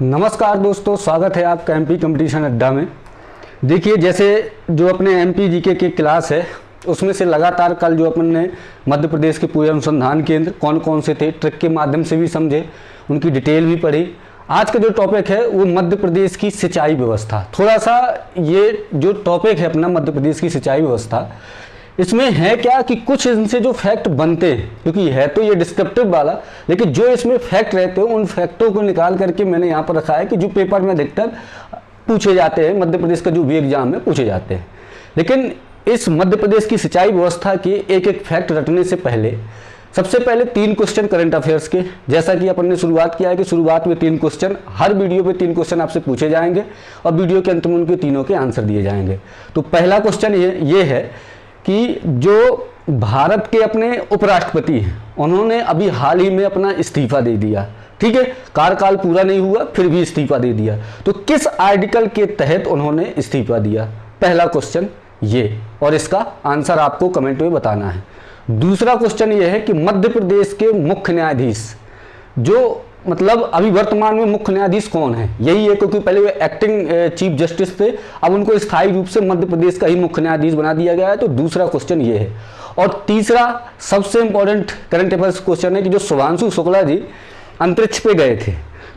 नमस्कार दोस्तों, स्वागत है आपका एमपी कंपटीशन अड्डा में। देखिए, जैसे जो अपने एमपी जीके की क्लास है उसमें से लगातार कल जो अपन ने मध्य प्रदेश के पूरे अनुसंधान केंद्र कौन कौन से थे ट्रिक के माध्यम से भी समझे, उनकी डिटेल भी पढ़ी। आज का जो टॉपिक है वो मध्य प्रदेश की सिंचाई व्यवस्था। थोड़ा सा ये जो टॉपिक है अपना मध्य प्रदेश की सिंचाई व्यवस्था, इसमें है क्या कि कुछ इनसे जो फैक्ट बनते हैं, क्योंकि है तो ये डिस्क्रिप्टिव वाला, लेकिन जो इसमें फैक्ट रहते हैं उन फैक्टों को निकाल करके मैंने यहाँ पर रखा है कि जो पेपर में अधिकतर पूछे जाते हैं, मध्य प्रदेश का जो भी एग्जाम में पूछे जाते हैं। लेकिन इस मध्य प्रदेश की सिंचाई व्यवस्था के एक एक फैक्ट रटने से पहले सबसे पहले 3 क्वेश्चन करंट अफेयर्स के, जैसा कि अपन ने शुरुआत किया है कि शुरुआत में 3 क्वेश्चन, हर वीडियो पे 3 क्वेश्चन आपसे पूछे जाएंगे और वीडियो के अंत में उनके तीनों के आंसर दिए जाएंगे। तो पहला क्वेश्चन ये है कि जो भारत के अपने उपराष्ट्रपति हैं उन्होंने अभी हाल ही में अपना इस्तीफा दे दिया। ठीक है, कार्यकाल पूरा नहीं हुआ फिर भी इस्तीफा दे दिया। तो किस आर्टिकल के तहत उन्होंने इस्तीफा दिया? पहला क्वेश्चन ये, और इसका आंसर आपको कमेंट में बताना है। दूसरा क्वेश्चन ये है कि मध्य प्रदेश के मुख्य न्यायाधीश, जो मतलब अभी वर्तमान में मुख्य न्यायाधीश कौन है? यही है, क्योंकि पहले वे एक्टिंग चीफ जस्टिस थे, अब उनको स्थायी रूप से मध्य प्रदेश का ही मुख्य न्यायाधीश बना दिया गया है। तो दूसरा क्वेश्चन ये है। और तीसरा सबसे इंपॉर्टेंट करंट अफेयर्स क्वेश्चन है कि जो शुभांशु शुक्ला जी अंतरिक्ष पे गए थे,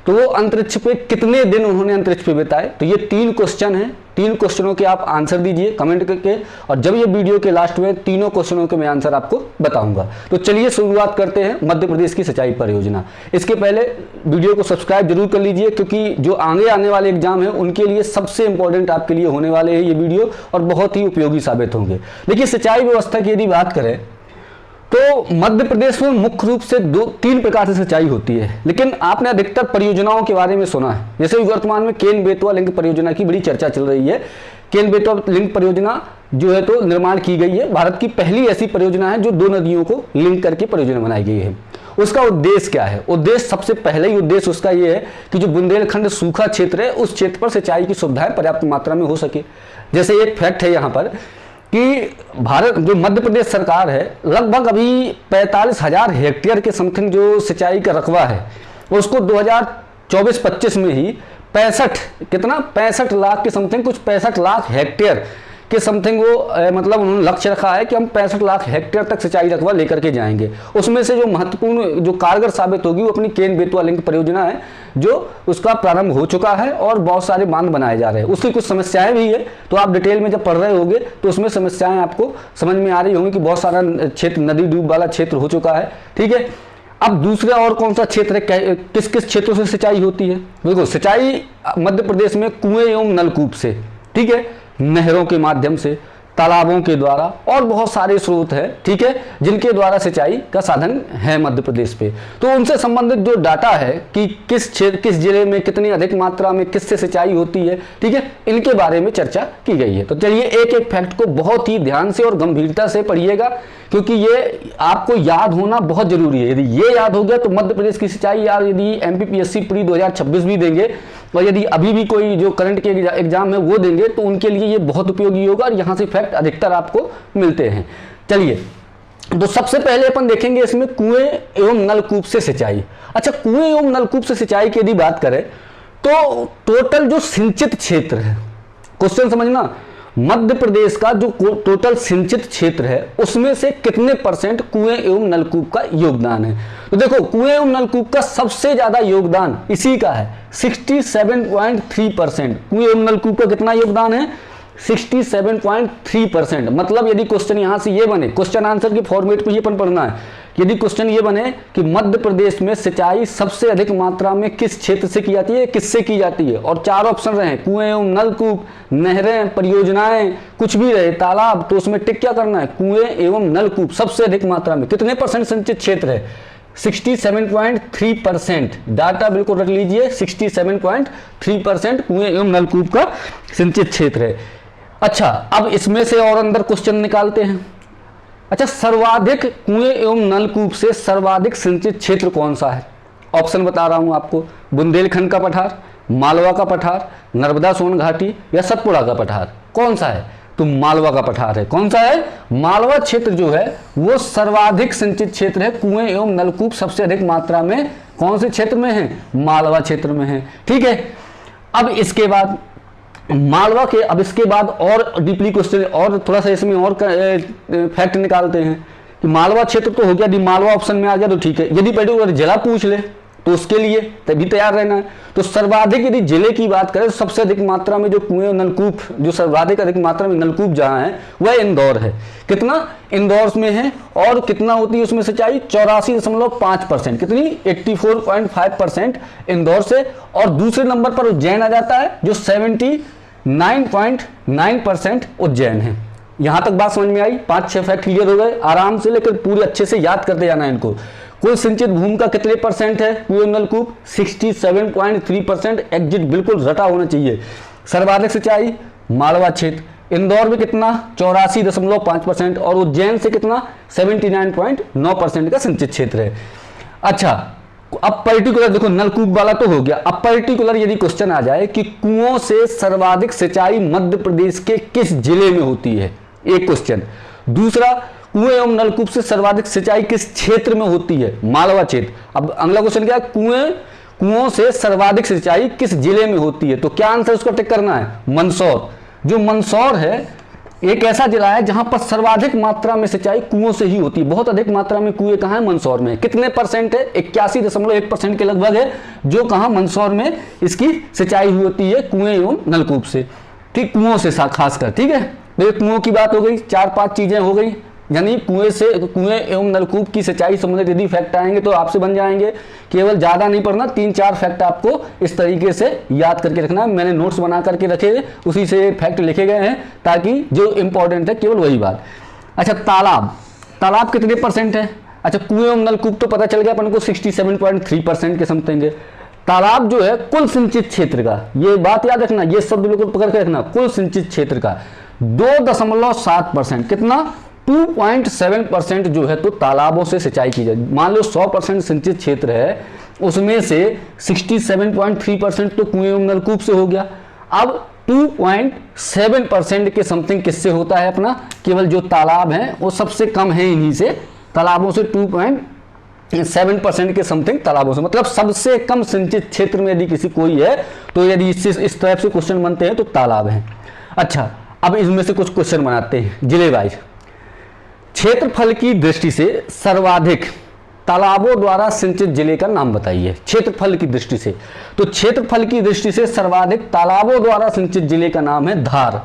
तो वो अंतरिक्ष पे कितने दिन उन्होंने अंतरिक्ष पे बिताए? तो ये 3 क्वेश्चन हैं। 3 क्वेश्चनों के आप आंसर दीजिए कमेंट करके, और जब ये वीडियो के लास्ट में तीनों क्वेश्चनों के मैं आंसर आपको बताऊंगा। तो चलिए शुरुआत करते हैं मध्य प्रदेश की सिंचाई परियोजना। इसके पहले वीडियो को सब्सक्राइब जरूर कर लीजिए, क्योंकि जो आगे आने वाले एग्जाम है उनके लिए सबसे इंपॉर्टेंट आपके लिए होने वाले हैं ये वीडियो, और बहुत ही उपयोगी साबित होंगे। देखिए, सिंचाई व्यवस्था की यदि बात करें तो मध्य प्रदेश में मुख्य रूप से 2-3 प्रकार से सिंचाई होती है, लेकिन आपने अधिकतर परियोजनाओं के बारे में सुना है। जैसे वर्तमान में केन बेतवा लिंक परियोजना की बड़ी चर्चा चल रही है। केन बेतवा लिंक परियोजना जो है तो निर्माण की गई है, भारत की पहली ऐसी परियोजना है जो 2 नदियों को लिंक करके परियोजना बनाई गई है। उसका उद्देश्य क्या है? उद्देश्य, सबसे पहले ही उद्देश्य उसका ये है कि जो बुंदेलखंड सूखा क्षेत्र है उस क्षेत्र पर सिंचाई की सुविधाएं पर्याप्त मात्रा में हो सके। जैसे एक फैक्ट है यहाँ पर कि भारत जो मध्य प्रदेश सरकार है, लगभग अभी 45,000 हेक्टेयर के समथिंग जो सिंचाई का रकबा है उसको 2024-25 में ही 65 लाख के समथिंग, कुछ 65 लाख हेक्टेयर के समथिंग वो मतलब उन्होंने लक्ष्य रखा है कि हम 65 लाख हेक्टेयर तक सिंचाई रकबा लेकर के जाएंगे। उसमें से जो महत्वपूर्ण, जो कारगर साबित होगी वो अपनी केन बेतवा लिंक परियोजना है, जो उसका प्रारंभ हो चुका है और बहुत सारे बांध बनाए जा रहे हैं। उसकी कुछ समस्याएं भी है, तो आप डिटेल में जब पढ़ रहे होंगे तो उसमें समस्याएं आपको समझ में आ रही होंगी कि बहुत सारा क्षेत्र नदी डूब वाला क्षेत्र हो चुका है। ठीक है, अब दूसरा और कौन सा क्षेत्र है, किस किस क्षेत्रों से सिंचाई होती है? देखो, सिंचाई मध्य प्रदेश में कुएं एवं नलकूप से, ठीक है, नहरों के माध्यम से, तालाबों के द्वारा, और बहुत सारे स्रोत हैं, ठीक है, जिनके द्वारा सिंचाई का साधन है मध्य प्रदेश पे। तो उनसे संबंधित जो डाटा है कि किस क्षेत्र, किस जिले में कितनी अधिक मात्रा में किससे सिंचाई होती है, ठीक है, इनके बारे में चर्चा की गई है। तो चलिए एक एक फैक्ट को बहुत ही ध्यान से और गंभीरता से पढ़िएगा, क्योंकि ये आपको याद होना बहुत जरूरी है। यदि ये याद हो गया तो मध्य प्रदेश की सिंचाई, या यदि एमपीपीएससी प्री 2026 भी देंगे और यदि अभी भी कोई जो करंट के एग्जाम है वो देंगे तो उनके लिए ये बहुत उपयोगी होगा, और यहाँ से फैक्ट अधिकतर आपको मिलते हैं। चलिए, तो सबसे पहले अपन देखेंगे इसमें कुएं एवं नलकूप से सिंचाई। अच्छा, कुएं एवं नलकूप से सिंचाई की यदि बात करें तो टोटल जो सिंचित क्षेत्र है, क्वेश्चन समझना, मध्य प्रदेश का जो टोटल सिंचित क्षेत्र है उसमें से कितने % कुएं एवं नलकूप का योगदान है? तो देखो, कुएं एवं नलकूप का सबसे ज्यादा योगदान इसी का है, 67.3%। कुएं एवं नलकूप का कितना योगदान है? 67.3%। मतलब यदि क्वेश्चन यहां से ये बने, क्वेश्चन आंसर के फॉर्मेट को ये अपन पढ़ना है, यदि क्वेश्चन ये बने कि मध्य प्रदेश में सिंचाई सबसे अधिक मात्रा में किस क्षेत्र से की जाती है, किससे की जाती है, और 4 ऑप्शन रहे, कुएं एवं नलकूप, नहरें, परियोजनाएं, कुछ भी रहे, तालाब, तो उसमें टिक क्या करना है? कुएं एवं नलकूप सबसे अधिक मात्रा में कितने % सिंचित क्षेत्र है? 67.3%। डाटा बिल्कुल रख लीजिए, 67.3% कुएं एवं नलकूप का सिंचित क्षेत्र है। अच्छा, अब इसमें से और अंदर क्वेश्चन निकालते हैं। अच्छा, सर्वाधिक कुएं एवं नलकूप से सर्वाधिक सिंचित क्षेत्र कौन सा है? ऑप्शन बता रहा हूं आपको, बुंदेलखंड का पठार, मालवा का पठार, नर्मदा सोन घाटी, या सतपुड़ा का पठार, कौन सा है? तो मालवा का पठार है। कौन सा है? मालवा क्षेत्र जो है वो सर्वाधिक सिंचित क्षेत्र है। कुएं एवं नलकूप सबसे अधिक मात्रा में कौन से क्षेत्र में है? मालवा क्षेत्र में है। ठीक है, अब इसके बाद मालवा के, अब इसके बाद और डीपली क्वेश्चन और थोड़ा सा इसमें और फैक्ट निकालते हैं कि मालवा क्षेत्र तो हो गया, यदि मालवा ऑप्शन में आ गया तो ठीक है, यदि पर्टिकुलर जिला पूछ ले तो उसके लिए तभी तैयार रहना है। तो सर्वाधिक यदि जिले की बात करें तो सबसे अधिक मात्रा में जो कुएं और नलकूप, जो सर्वाधिक अधिक मात्रा में नलकूप जहां है वह इंदौर है। कितना? इंदौर में है। और कितना होती है उसमें सिंचाई? 84.5%। कितनी? 84.5% इंदौर से। और दूसरे नंबर पर उज्जैन आ जाता है जो 79.9% उज्जैन है। यहां तक बात समझ में आई? 5-6 फैक्ट क्लियर हो गए आराम से, लेकर पूरे अच्छे से याद करते जाना है इनको। कुल सिंचित भूमि का कितने परसेंट है कुएं नलकूप? 67.3%। एग्जिट बिल्कुल रटा होना चाहिए। सर्वाधिक सिंचाई मालवा क्षेत्र। इंदौर में कितना? 84.5%। और उज्जैन से कितना? 79.9% का सिंचित क्षेत्र है। अच्छा, अब पर्टिकुलर देखो, नलकूप वाला तो हो गया। अब पर्टिकुलर यदि क्वेश्चन आ जाए कि कुओं से सर्वाधिक सिंचाई मध्य प्रदेश के किस जिले में होती है, एक क्वेश्चन। दूसरा, कुएं एवं नलकूप से सर्वाधिक सिंचाई किस क्षेत्र में होती है? मालवा क्षेत्र। अब अगला क्वेश्चन क्या है? कुओं से सर्वाधिक सिंचाई किस जिले में होती है? तो क्या आंसर उसका टिक करना है? मंदसौर। जो मंदसौर है एक ऐसा जिला है जहां पर सर्वाधिक मात्रा में सिंचाई कुओं से ही होती है। बहुत अधिक मात्रा में कुएं कहां है? मंदसौर में। कितने परसेंट है? 81.1% के लगभग है, जो कहां? मंदसौर में इसकी सिंचाई हुई होती है कुएं एवं नलकूप से। ठीक, कुओं से खासकर। ठीक है, तो कुओं की बात हो गई, 4-5 चीजें हो गई। यानी कुएं एवं नलकूप की सिंचाई संबंधित यदि फैक्ट आएंगे तो आपसे बन जाएंगे। केवल ज्यादा नहीं पढ़ना, 3-4 फैक्ट आपको इस तरीके से याद करके रखना है। मैंने नोट्स बना करके रखे, उसी से फैक्ट लिखे गए हैं ताकि जो इंपॉर्टेंट है केवल वही बात। अच्छा, तालाब कितने परसेंट है? अच्छा, कुएं एवं नलकूप तो पता चल गया अपन को 67.3% के समथिंग है। तालाब जो है कुल सिंचित क्षेत्र का, ये बात याद रखना, ये शब्द बिल्कुल पकड़ के रखना, कुल सिंचित क्षेत्र का 2.7%। कितना? 2.7% जो है तो तालाबों से सिंचाई की जाए। मान लो 100% सिंचित क्षेत्र है, उसमें से 67.3% तो कुएं एवं नलकूप से हो गया। अब 2.7% के समथिंग किससे होता है? अपना केवल जो तालाब हैं वो सबसे कम है इन्हीं से, तालाबों से 2.7% के समथिंग तालाबों से, मतलब सबसे कम सिंचित क्षेत्र में यदि किसी कोई है तो यदि इस टाइप से क्वेश्चन बनते हैं तो तालाब है। अच्छा, अब इसमें से कुछ क्वेश्चन बनाते हैं जिले वाइज। क्षेत्रफल की दृष्टि से सर्वाधिक तालाबों द्वारा सिंचित जिले का नाम बताइए। क्षेत्रफल की दृष्टि से, तो क्षेत्रफल की दृष्टि से सर्वाधिक तालाबों द्वारा सिंचित जिले का नाम है धार।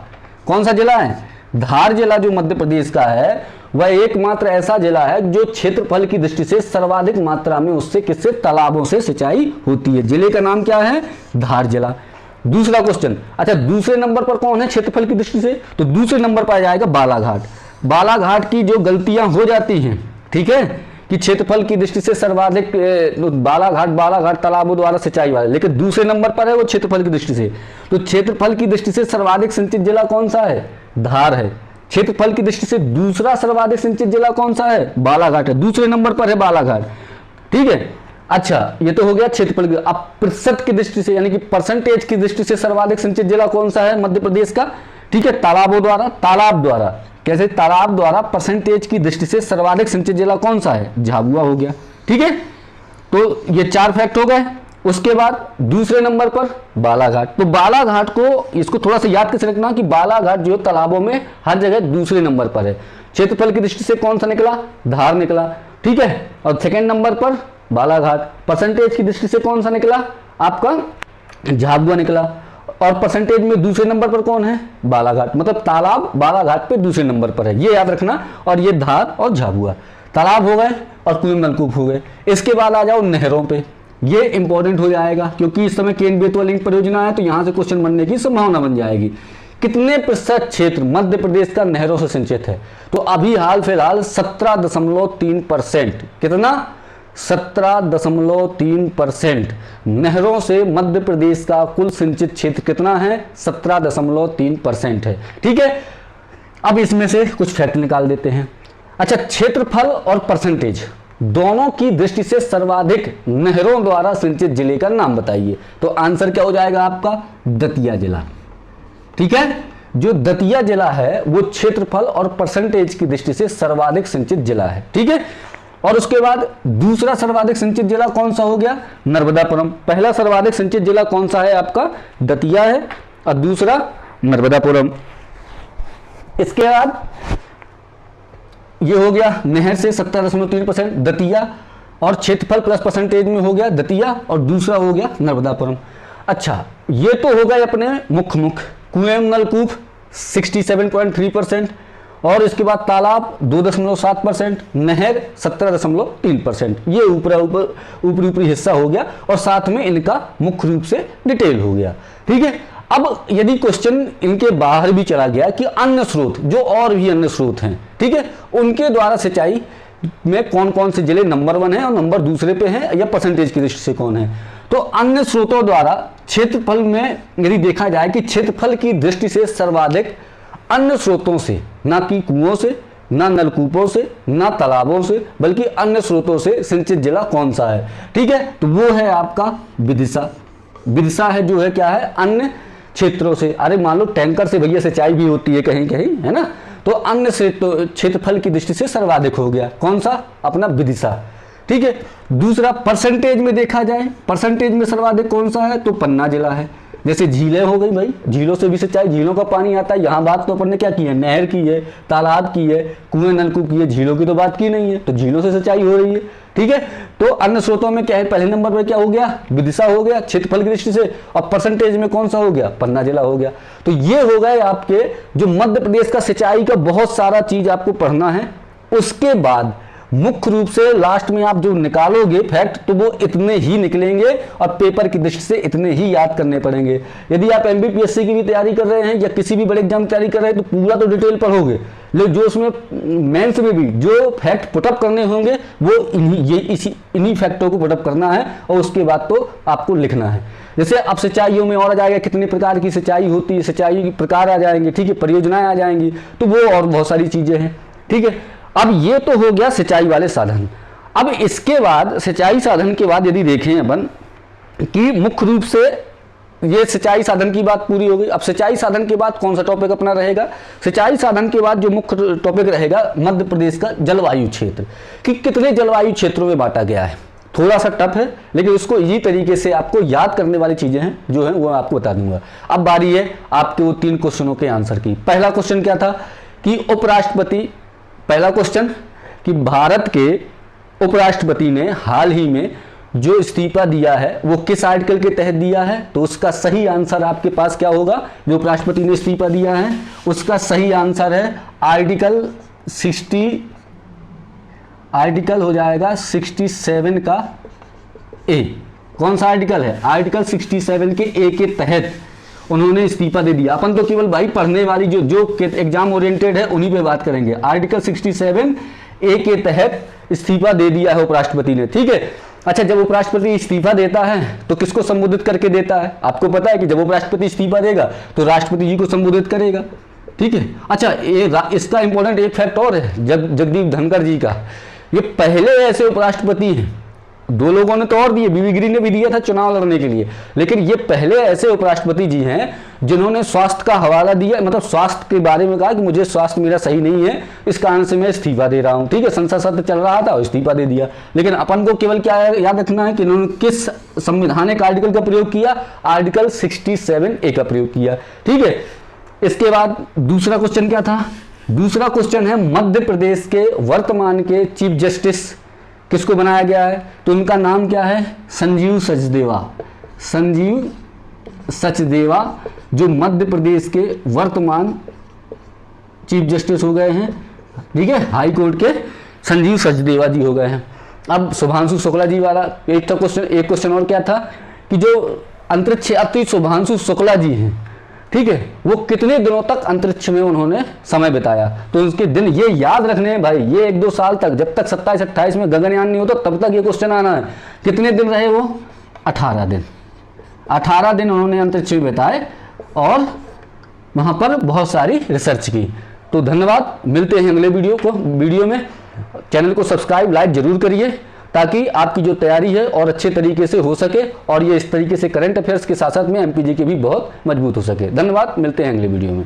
कौन सा जिला है? धार जिला जो मध्य प्रदेश का है वह एकमात्र ऐसा जिला है जो क्षेत्रफल की दृष्टि से सर्वाधिक मात्रा में उससे किससे? तालाबों से सिंचाई होती है। जिले का नाम क्या है? धार जिला। दूसरा क्वेश्चन, अच्छा दूसरे नंबर पर कौन है क्षेत्रफल की दृष्टि से? तो दूसरे नंबर पर आ जाएगा बालाघाट। बालाघाट की जो गलतियां हो जाती हैं, ठीक है, कि क्षेत्रफल की दृष्टि से सर्वाधिक बालाघाट तालाबों द्वारा सिंचाई वाला, लेकिन दूसरे नंबर पर है वो क्षेत्रफल की दृष्टि से। तो क्षेत्रफल की दृष्टि से सर्वाधिक सिंचित जिला कौन सा है? धार है। क्षेत्रफल की दृष्टि से दूसरा सर्वाधिक सिंचित जिला कौन सा है? बालाघाट है, दूसरे नंबर पर है बालाघाट। ठीक है, अच्छा ये तो हो गया क्षेत्रफल की। अब प्रतिशत की दृष्टि से यानी कि परसेंटेज की दृष्टि से सर्वाधिक सिंचित जिला कौन सा है मध्य प्रदेश का? ठीक है, तालाब द्वारा। कैसे? तालाब द्वारा परसेंटेज की दृष्टि से सर्वाधिक सिंचित जिला कौन सा है? झाबुआ हो गया। ठीक है, तो ये 4 फैक्ट हो गए। उसके बाद दूसरे नंबर पर बालाघाट। तो बालाघाट को इसको थोड़ा सा याद कैसे रखना कि बालाघाट जो तालाबों में हर जगह दूसरे नंबर पर है। क्षेत्रफल की दृष्टि से कौन सा निकला? धार निकला। ठीक है, और सेकेंड नंबर पर बालाघाट। परसेंटेज की दृष्टि से कौन सा निकला? आपका झाबुआ निकला। और परसेंटेज में दूसरे नंबर पर कौन है? बालाघाट। मतलब तालाब बालाघाट पे दूसरे नंबर पर है, ये याद रखना। और ये धार और झाबुआ तालाब हो गए और कुएं नलकूप हो गए। इसके बाद आ जाओ नहरों पे, ये इंपॉर्टेंट हो जाएगा क्योंकि इस समय केन बेतवा लिंक परियोजना है, तो यहां से क्वेश्चन बनने की संभावना बन जाएगी। कितने प्रतिशत क्षेत्र मध्य प्रदेश का नहरों से सिंचित है? तो अभी हाल फिलहाल 17.3%। कितना? 17.3% नहरों से मध्य प्रदेश का कुल सिंचित क्षेत्र कितना है? 17.3% है। ठीक है, अब इसमें से कुछ फैक्ट निकाल देते हैं। अच्छा, क्षेत्रफल और परसेंटेज दोनों की दृष्टि से सर्वाधिक नहरों द्वारा सिंचित जिले का नाम बताइए। तो आंसर क्या हो जाएगा आपका? दतिया जिला। ठीक है, जो दतिया जिला है वो क्षेत्रफल और परसेंटेज की दृष्टि से सर्वाधिक सिंचित जिला है, ठीक है। और उसके बाद दूसरा सर्वाधिक सिंचित जिला कौन सा हो गया, नर्मदापुरम। पहला सर्वाधिक सिंचित जिला कौन सा है आपका, दतिया है, और दूसरा नर्मदापुरम। इसके बाद ये हो गया नहर से 17.3% दतिया, और क्षेत्रफल प्लस परसेंटेज में हो गया दतिया, और दूसरा हो गया नर्मदापुरम। अच्छा, ये तो हो गए अपने मुख्य कुएं नलकूप 67.3%, और इसके बाद तालाब 2.7%, नहर 17.3%। ये ऊपरी हिस्सा हो गया, और साथ में इनका मुख्य रूप से डिटेल हो गया, ठीक है। अब यदि क्वेश्चन इनके बाहर भी चला गया कि अन्य स्रोत, जो और भी अन्य स्रोत हैं, ठीक है, उनके द्वारा सिंचाई में कौन कौन से जिले नंबर 1 है और नंबर दूसरे पे है, या परसेंटेज की दृष्टि से कौन है, तो अन्य स्रोतों द्वारा क्षेत्रफल में यदि देखा जाए कि क्षेत्रफल की दृष्टि से सर्वाधिक अन्य स्रोतों से, ना कि कुओं से, ना नलकूपों से, ना तालाबों से, बल्कि अन्य स्रोतों से सिंचित जिला कौन सा है, ठीक है, तो वो है आपका विदिशा। विदिशा है जो है क्या है, अन्य क्षेत्रों से। अरे मान लो टैंकर से भैया सिंचाई भी होती है कहीं कहीं, है ना, तो अन्य क्षेत्रफल की दृष्टि से सर्वाधिक हो गया कौन सा, अपना विदिशा, ठीक है। दूसरा परसेंटेज में देखा जाए, परसेंटेज में सर्वाधिक कौन सा है, तो पन्ना जिला है। जैसे झीलें हो गई भाई, झीलों से भी सिंचाई, झीलों का पानी आता है, यहाँ बात तो अपन ने क्या की है, नहर की है, तालाब की है, कुएं नलकूप की है, झीलों की तो बात की नहीं है, तो झीलों से सिंचाई हो रही है, ठीक है। तो अन्य स्रोतों में क्या है, पहले नंबर पर क्या हो गया, विदिशा हो गया क्षेत्रफल की दृष्टि से, और परसेंटेज में कौन सा हो गया, पन्ना जिला हो गया। तो ये हो गए आपके जो मध्य प्रदेश का सिंचाई का बहुत सारा चीज आपको पढ़ना है। उसके बाद मुख्य रूप से लास्ट में आप जो निकालोगे फैक्ट, तो वो इतने ही निकलेंगे और पेपर की दृष्टि से इतने ही याद करने पड़ेंगे। यदि आप एमपीपीएससी की भी तैयारी कर रहे हैं या किसी भी बड़े एग्जाम की तैयारी कर रहे हैं, तो पूरा तो डिटेल पढ़ोगे, लेकिन जो उसमें मेंस में भी जो फैक्ट पुटअप करने होंगे वो इन्हीं फैक्टों को पुटअप करना है, और उसके बाद तो आपको लिखना है। जैसे अब सिंचाइयों में और आ जाएगा कितने प्रकार की सिंचाई होती है, सिंचाई के प्रकार आ जाएंगे, ठीक है, परियोजनाएं आ जाएंगी, तो वो और बहुत सारी चीजें हैं, ठीक है। अब ये तो हो गया सिंचाई वाले साधन। अब इसके बाद सिंचाई साधन के बाद यदि देखें अपन कि मुख्य रूप से ये सिंचाई साधन की बात पूरी हो गई। अब सिंचाई साधन के बाद कौन सा टॉपिक अपना रहेगा, सिंचाई साधन के बाद जो मुख्य टॉपिक रहेगा मध्य प्रदेश का जलवायु क्षेत्र, कि कितने जलवायु क्षेत्रों में बांटा गया है। थोड़ा सा टफ है, लेकिन उसको इसी तरीके से आपको याद करने वाली चीजें हैं जो है वो आपको बता दूंगा। अब बारी है आपके वो 3 क्वेश्चनों के आंसर की। पहला क्वेश्चन क्या था कि उपराष्ट्रपति, पहला क्वेश्चन कि भारत के उपराष्ट्रपति ने हाल ही में जो इस्तीफा दिया है वो किस आर्टिकल के तहत दिया है, तो उसका सही आंसर आपके पास क्या होगा, जो उपराष्ट्रपति ने इस्तीफा दिया है उसका सही आंसर है आर्टिकल हो जाएगा 67 का ए। कौन सा आर्टिकल है, आर्टिकल 67 के ए के तहत उन्होंने इस्तीफा दे दिया। अपन तो केवल भाई पढ़ने वाली जो एग्जाम ओरिएंटेड है उन्हीं पे बात करेंगे। आर्टिकल 67 ए के तहत इस्तीफा दे दिया है उपराष्ट्रपति ने, ठीक है। अच्छा, जब उपराष्ट्रपति इस्तीफा देता है तो किसको संबोधित करके देता है, आपको पता है कि जब उपराष्ट्रपति इस्तीफा देगा तो राष्ट्रपति जी को संबोधित करेगा, ठीक है। अच्छा, इसका इंपॉर्टेंट एक फैक्ट और है जगदीप धनखड़ जी का, ये पहले ऐसे उपराष्ट्रपति हैं, 2 लोगों ने तो और दिए, बीबी गिरी ने भी दिया था चुनाव लड़ने के लिए, लेकिन ये पहले ऐसे उपराष्ट्रपति जी हैं जिन्होंने स्वास्थ्य का हवाला दिया, मतलब स्वास्थ्य के बारे में कहा कि मुझे स्वास्थ्य मेरा सही नहीं है, इस कारण से मैं इस्तीफा दे रहा हूं, ठीक है। संसद सत्र चल रहा था और इस्तीफा दे दिया। लेकिन अपन को केवल क्या याद रखना है कि इन्होंने किस संवैधानिक आर्टिकल का प्रयोग किया, आर्टिकल 67 ए का प्रयोग किया, ठीक है। इसके बाद दूसरा क्वेश्चन क्या था, दूसरा क्वेश्चन है मध्य प्रदेश के वर्तमान के चीफ जस्टिस किसको बनाया गया है, तो उनका नाम क्या है, संजीव सचदेवा, जो मध्य प्रदेश के वर्तमान चीफ जस्टिस हो गए हैं, ठीक है, हाई कोर्ट के संजीव सचदेवा जी हो गए हैं। अब शुभांशु शुक्ला जी वाला एक क्वेश्चन और क्या था कि जो अंतरिक्ष, अब तो शुभांशु शुक्ला जी हैं, ठीक है, वो कितने दिनों तक अंतरिक्ष में उन्होंने समय बिताया, तो उसके दिन ये याद रखने हैं भाई, ये 1-2 साल तक, जब तक 27-28 में गगनयान नहीं होता तब तक ये क्वेश्चन आना है। कितने दिन रहे वो, 18 दिन, 18 दिन उन्होंने अंतरिक्ष में बिताए और वहां पर बहुत सारी रिसर्च की। तो धन्यवाद, मिलते हैं अगले वीडियो में। चैनल को सब्सक्राइब लाइक जरूर करिए ताकि आपकी जो तैयारी है और अच्छे तरीके से हो सके, और ये इस तरीके से करंट अफेयर्स के साथ साथ में एमपीजी के भी बहुत मजबूत हो सके। धन्यवाद, मिलते हैं अगले वीडियो में।